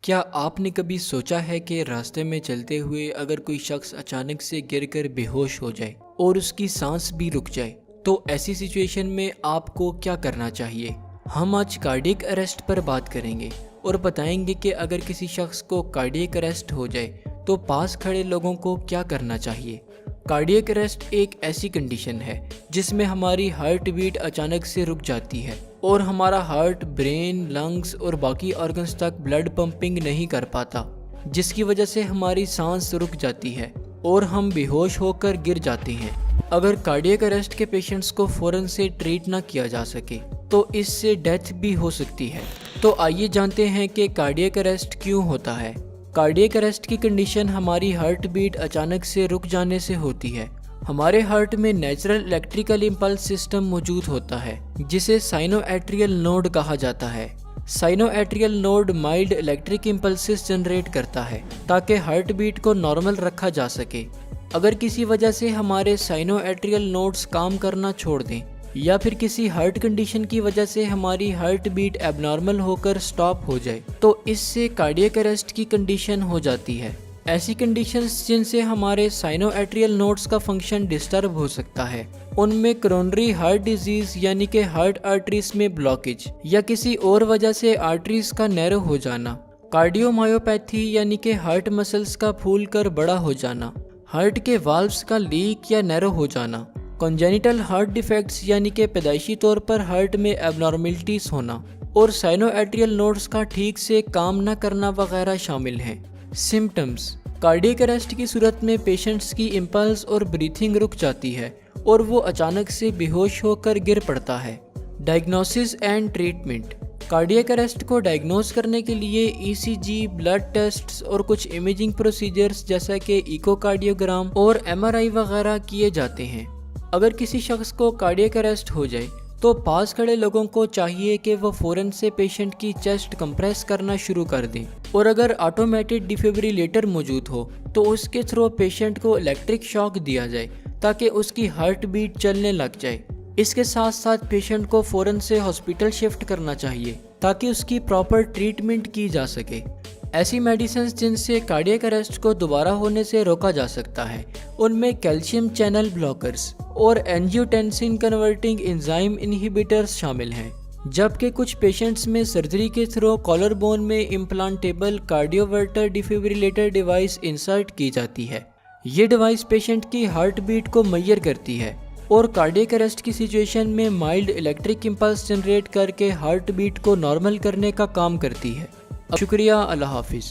क्या आपने कभी सोचा है कि रास्ते में चलते हुए अगर कोई शख्स अचानक से गिरकर बेहोश हो जाए और उसकी सांस भी रुक जाए, तो ऐसी सिचुएशन में आपको क्या करना चाहिए? हम आज कार्डियक अरेस्ट पर बात करेंगे और बताएंगे कि अगर किसी शख्स को कार्डियक अरेस्ट हो जाए तो पास खड़े लोगों को क्या करना चाहिए। कार्डियक अरेस्ट एक ऐसी कंडीशन है जिसमें हमारी हार्ट बीट अचानक से रुक जाती है और हमारा हार्ट ब्रेन, लंग्स और बाकी ऑर्गन्स तक ब्लड पंपिंग नहीं कर पाता, जिसकी वजह से हमारी सांस रुक जाती है और हम बेहोश होकर गिर जाते हैं। अगर कार्डियक अरेस्ट के पेशेंट्स को फ़ौरन से ट्रीट ना किया जा सके तो इससे डेथ भी हो सकती है। तो आइए जानते हैं कि कार्डियक अरेस्ट क्यों होता है। कार्डियक अरेस्ट की कंडीशन हमारी हार्ट बीट अचानक से रुक जाने से होती है। हमारे हार्ट में नेचुरल इलेक्ट्रिकल इम्पल्स सिस्टम मौजूद होता है जिसे साइनोएट्रियल नोड कहा जाता है। Sinoatrial node mild electric impulses generate करता है ताकि हार्ट बीट को नॉर्मल रखा जा सके। अगर किसी वजह से हमारे साइनोएट्रियल नोड्स काम करना छोड़ दें या फिर किसी हार्ट कंडीशन की वजह से हमारी हार्ट बीट एबनॉर्मल होकर स्टॉप हो जाए तो इससे कार्डियक अरेस्ट की कंडीशन हो जाती है। ऐसी कंडीशंस जिनसे हमारे साइनोएट्रियल नोड्स का फंक्शन डिस्टर्ब हो सकता है, उनमें कोरोनरी हार्ट डिजीज यानी कि हार्ट आर्टरीज में ब्लॉकेज या किसी और वजह से आर्टरीज का नैरो हो जाना, कार्डियोमायोपैथी यानी कि हार्ट मसल्स का फूल कर बड़ा हो जाना, हार्ट के वाल्व्स का लीक या नैरो हो जाना, कॉन्जेनिटल हार्ट डिफेक्ट्स यानी कि पैदाइशी तौर पर हार्ट में एबनॉर्मेलिटीज होना और साइनोएट्रियल नोड्स का ठीक से काम न करना वगैरह शामिल हैं। सिम्टम्स: कार्डियक अरेस्ट की सूरत में पेशेंट्स की इम्पल्स और ब्रीथिंग रुक जाती है और वो अचानक से बेहोश होकर गिर पड़ता है। Diagnosis and treatment: cardiac arrest को डायग्नोस करने के लिए ईसीजी, ब्लड टेस्ट्स और कुछ इमेजिंग प्रोसीजर्स जैसा कि इकोकार्डियोग्राम और एमआरआई वगैरह किए जाते हैं। अगर किसी शख्स को कार्डियक अरेस्ट हो जाए तो पास खड़े लोगों को चाहिए कि वो फ़ौरन से पेशेंट की चेस्ट कंप्रेस करना शुरू कर दें और अगर ऑटोमेटेड डिफिब्रिलेटर मौजूद हो तो उसके थ्रू पेशेंट को इलेक्ट्रिक शॉक दिया जाए ताकि उसकी हार्ट बीट चलने लग जाए। इसके साथ साथ पेशेंट को फ़ौरन से हॉस्पिटल शिफ्ट करना चाहिए ताकि उसकी प्रॉपर ट्रीटमेंट की जा सके। ऐसी मेडिसिन जिनसे कार्डियक अरेस्ट को दोबारा होने से रोका जा सकता है उनमें कैल्शियम चैनल ब्लॉकर्स और एंजियोटेंसिन कन्वर्टिंग एंजाइम इनहिबिटर्स शामिल हैं, जबकि कुछ पेशेंट्स में सर्जरी के थ्रू कॉलर बोन में implantable cardioverter defibrillator device insert की जाती है। ये डिवाइस पेशेंट की हार्ट बीट को मेजर करती है और कार्डियक अरेस्ट की सिचुएशन में माइल्ड इलेक्ट्रिक इम्पल्स जनरेट करके हार्ट बीट को नॉर्मल करने का काम करती है। शुक्रिया, अल्लाह हाफिज़।